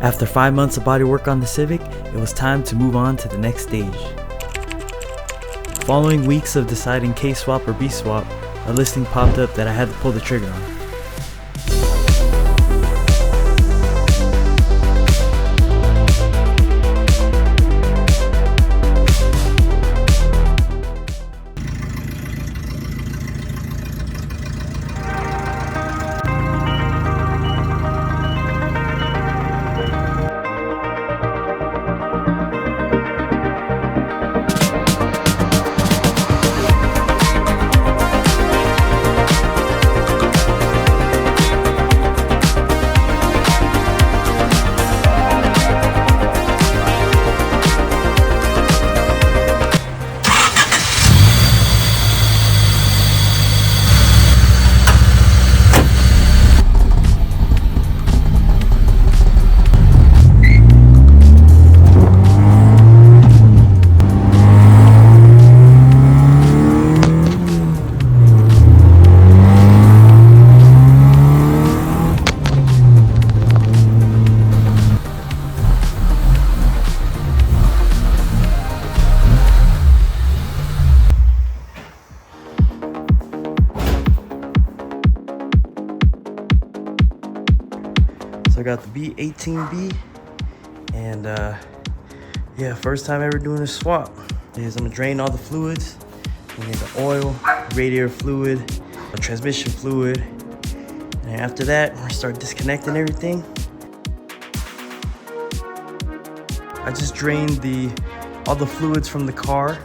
After 5 months of body work on the Civic, it was time to move on to the next stage. Following weeks of deciding K swap or B swap, a listing popped up that I had to pull the trigger on. So I got the B18B, and yeah, first time ever doing a swap. Is I'm gonna drain all the fluids. We need the oil, radiator fluid, the transmission fluid, and after that, we're gonna start disconnecting everything. I just drained all the fluids from the car.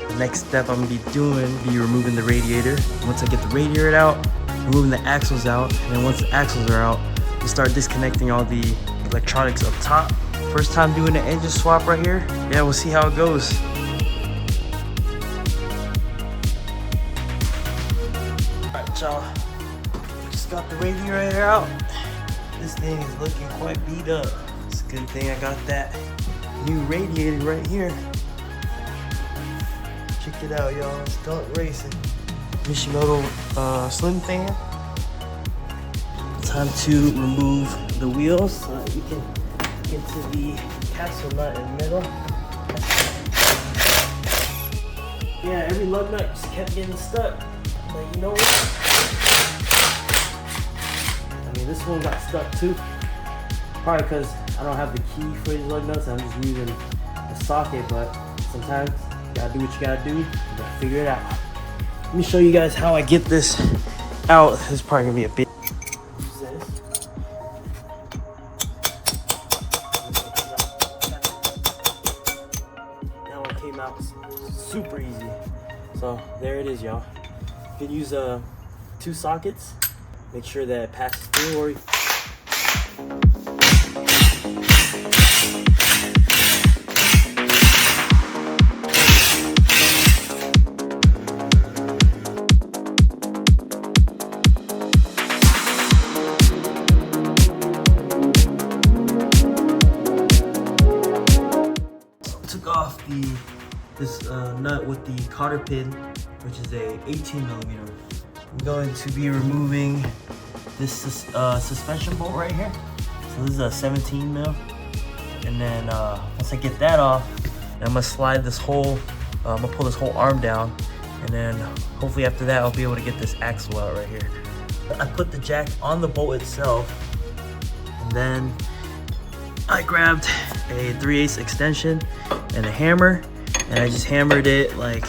The next step I'm gonna be removing the radiator. Once I get the radiator out, removing the axles out, and then once the axles are out, we'll start disconnecting all the electronics up top. First time doing an engine swap right here. Yeah, we'll see how it goes. Alright, y'all. Just got the radiator out. This thing is looking quite beat up. It's a good thing I got that new radiator right here. Check it out, y'all. Skunk Racing. Mishimoto slim fan. Time to remove the wheels so that we can get to the castle nut in the middle. Yeah, every lug nut just kept getting stuck. But you know what? I mean, this one got stuck too. Probably because I don't have the key for these lug nuts. I'm just using a socket, but sometimes you gotta do what you gotta do. You gotta figure it out. Let me show you guys how I get this out. This is probably gonna be a bit. Came out super easy. So there it is, y'all. You can use 2 sockets. Make sure that it passes through, or took off this nut with the cotter pin, which is a 18mm. I'm going to be removing this suspension bolt right here. So this is a 17mm, and then once I get that off, I'm gonna slide this whole, I'm gonna pull this whole arm down, and then hopefully after that I'll be able to get this axle out right here. I put the jack on the bolt itself, and then I grabbed a 3/8 extension and a hammer, and I just hammered it like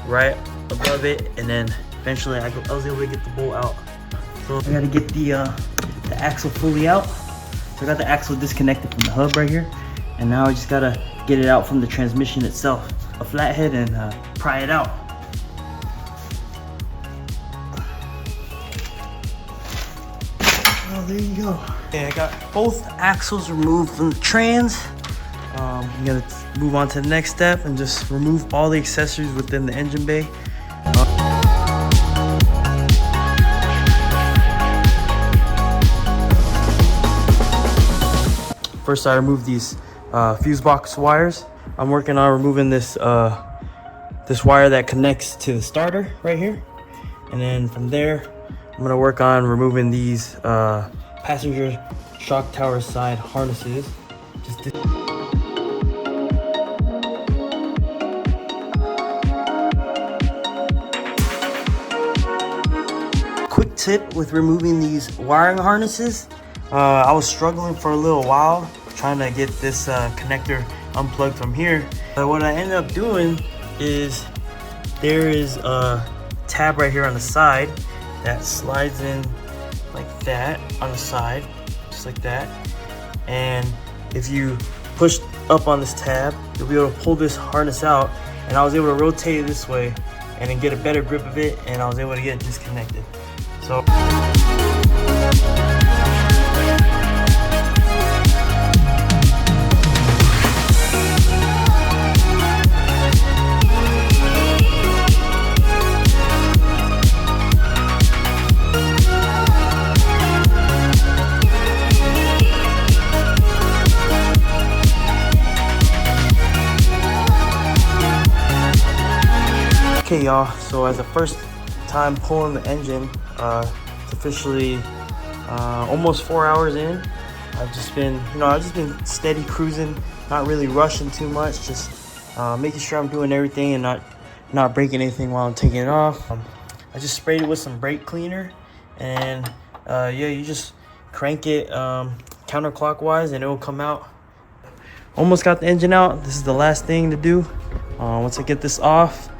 right above it, and then eventually I was able to get the bolt out. So I gotta get the axle fully out. So I got the axle disconnected from the hub right here, and now I just gotta get it out from the transmission itself, a flathead, and pry it out. Oh, there you go. Okay, I got both axles removed from the trans. I'm gonna move on to the next step and just remove all the accessories within the engine bay. First, I removed these fuse box wires. I'm working on removing this this wire that connects to the starter right here, and then from there, I'm gonna work on removing these passenger shock tower side harnesses. Quick tip with removing these wiring harnesses. I was struggling for a little while trying to get this connector unplugged from here. What I ended up doing is there is a tab right here on the side that slides in like that on the side, just like that. And if you push up on this tab, you'll be able to pull this harness out, and I was able to rotate it this way and then get a better grip of it, and I was able to get it disconnected. So okay, y'all, so as the first time pulling the engine, it's officially almost 4 hours in. I've just been steady cruising, not really rushing too much, just making sure I'm doing everything and not breaking anything while I'm taking it off. I just sprayed it with some brake cleaner, and yeah, you just crank it counterclockwise and it will come out. Almost got the engine out. This is the last thing to do. Once I get this off,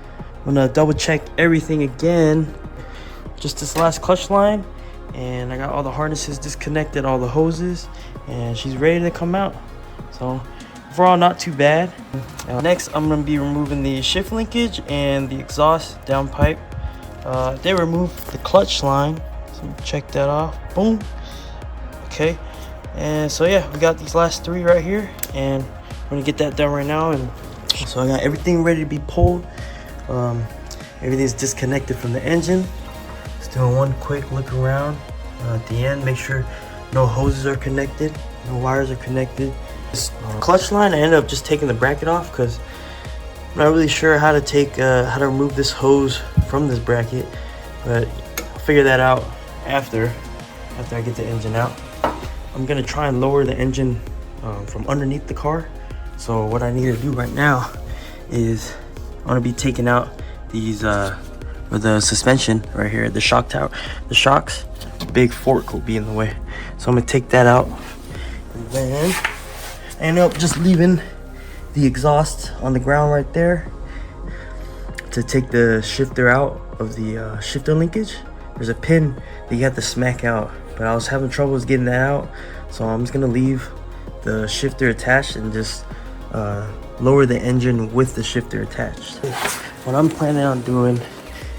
I'm gonna double check everything again. Just this last clutch line, and I got all the harnesses disconnected, all the hoses, and she's ready to come out. So overall, not too bad. Next, I'm gonna be removing the shift linkage and the exhaust downpipe. They removed the clutch line, so check that off. Boom. Okay, and so yeah, we got these last three right here, and I'm gonna get that done right now. And so I got everything ready to be pulled. Everything's disconnected from the engine. Just doing one quick look around at the end, make sure no hoses are connected, no wires are connected. This clutch line, I ended up just taking the bracket off because I'm not really sure how to remove this hose from this bracket, but I'll figure that out after I get the engine out. I'm gonna try and lower the engine from underneath the car. So what I need to do right now is I'm gonna be taking out these with the suspension right here, the shock tower, the shocks. Big fork will be in the way, so I'm gonna take that out, and then I end up just leaving the exhaust on the ground right there to take the shifter out of the shifter linkage. There's a pin that you have to smack out, but I was having troubles getting that out, so I'm just gonna leave the shifter attached and just lower the engine with the shifter attached. What I'm planning on doing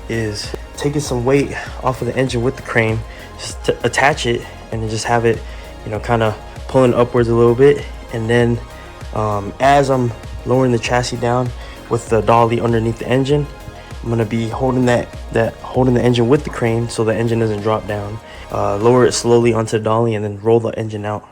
is taking some weight off of the engine with the crane, just to attach it, and then just have it, you know, kind of pulling upwards a little bit. And then as I'm lowering the chassis down with the dolly underneath the engine, I'm gonna be holding holding the engine with the crane so the engine doesn't drop down. Lower it slowly onto the dolly and then roll the engine out.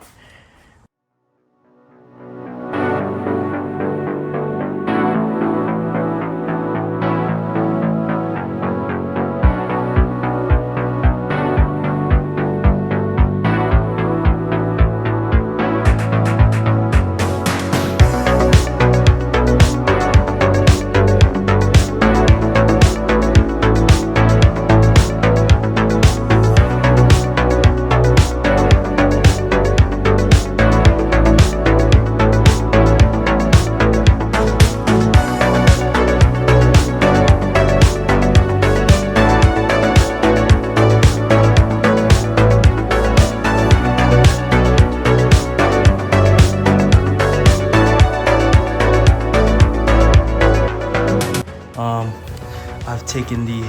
I've taken the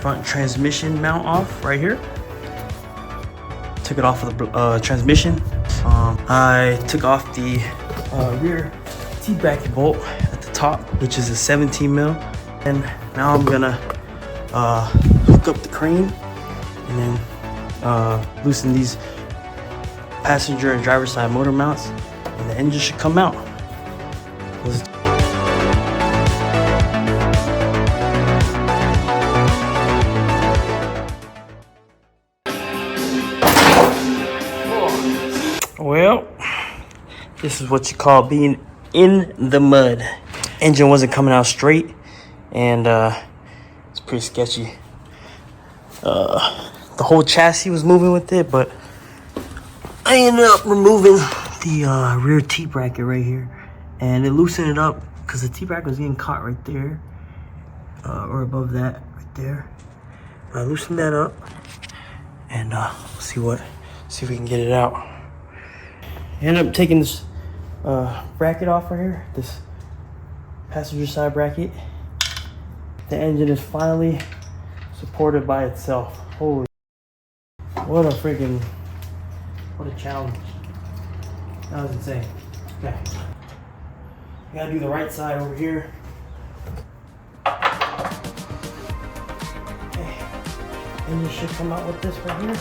front transmission mount off right here. Took it off of the transmission. I took off the rear T-bracket bolt at the top, which is a 17 mil. And now I'm gonna hook up the crane and then loosen these passenger and driver side motor mounts, and the engine should come out. Well, this is what you call being in the mud. Engine wasn't coming out straight, and it's pretty sketchy. The whole chassis was moving with it, but I ended up removing the rear T-bracket right here, and it loosened it up because the T-bracket was getting caught right there, or above that right there. I loosened that up, and see if we can get it out. I ended up taking this bracket off right here, this passenger side bracket. The engine is finally supported by itself. Holy, what a challenge. That was insane. Okay, I gotta do the right side over here. Okay, engine should come out with this right here.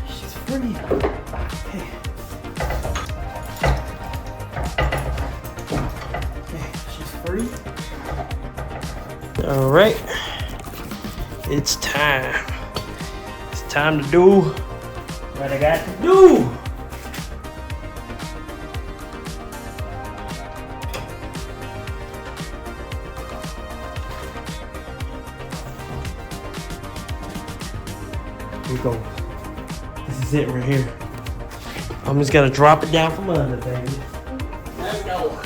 She's free. Okay. Okay, she's free. All right. It's time. It's time to do what I got to do. Here we go. This is it right here. I'm just gonna drop it down from under, baby. Let's go.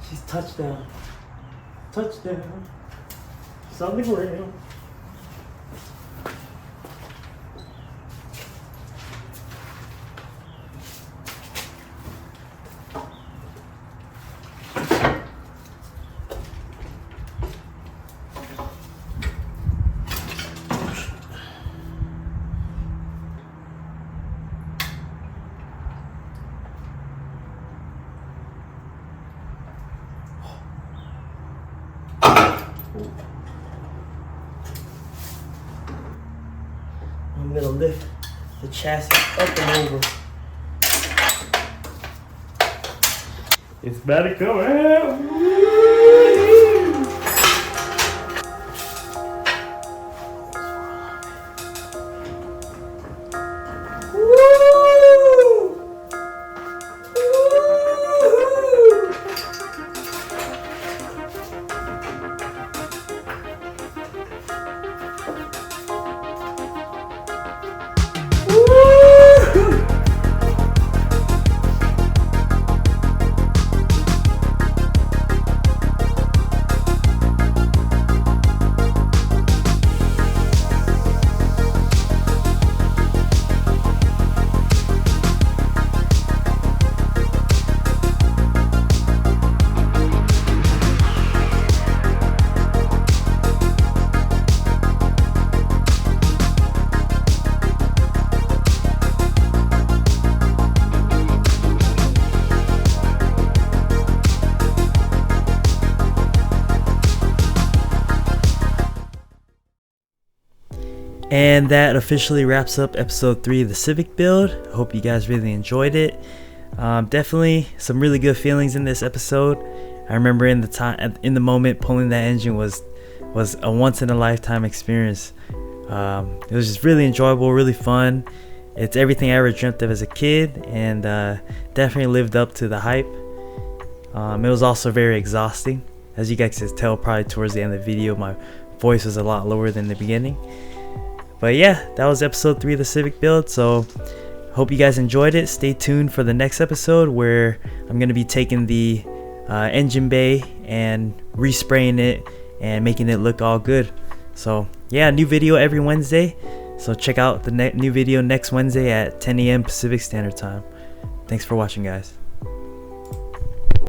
She's touchdown. Touchdown. It's on the ground. I'm gonna lift the chassis up and over. It's about to come out. And that officially wraps up episode 3 of the Civic build. I hope you guys really enjoyed it. Definitely some really good feelings in this episode. I remember in the moment pulling that engine was a once in a lifetime experience. It was just really enjoyable, really fun. It's everything I ever dreamt of as a kid, and definitely lived up to the hype. It was also very exhausting. As you guys can tell probably towards the end of the video, my voice was a lot lower than the beginning. But yeah, that was episode 3 of the Civic build. So hope you guys enjoyed it. Stay tuned for the next episode where I'm going to be taking the engine bay and respraying it and making it look all good. So yeah, new video every Wednesday. So check out the new video next Wednesday at 10 a.m. Pacific Standard Time. Thanks for watching, guys.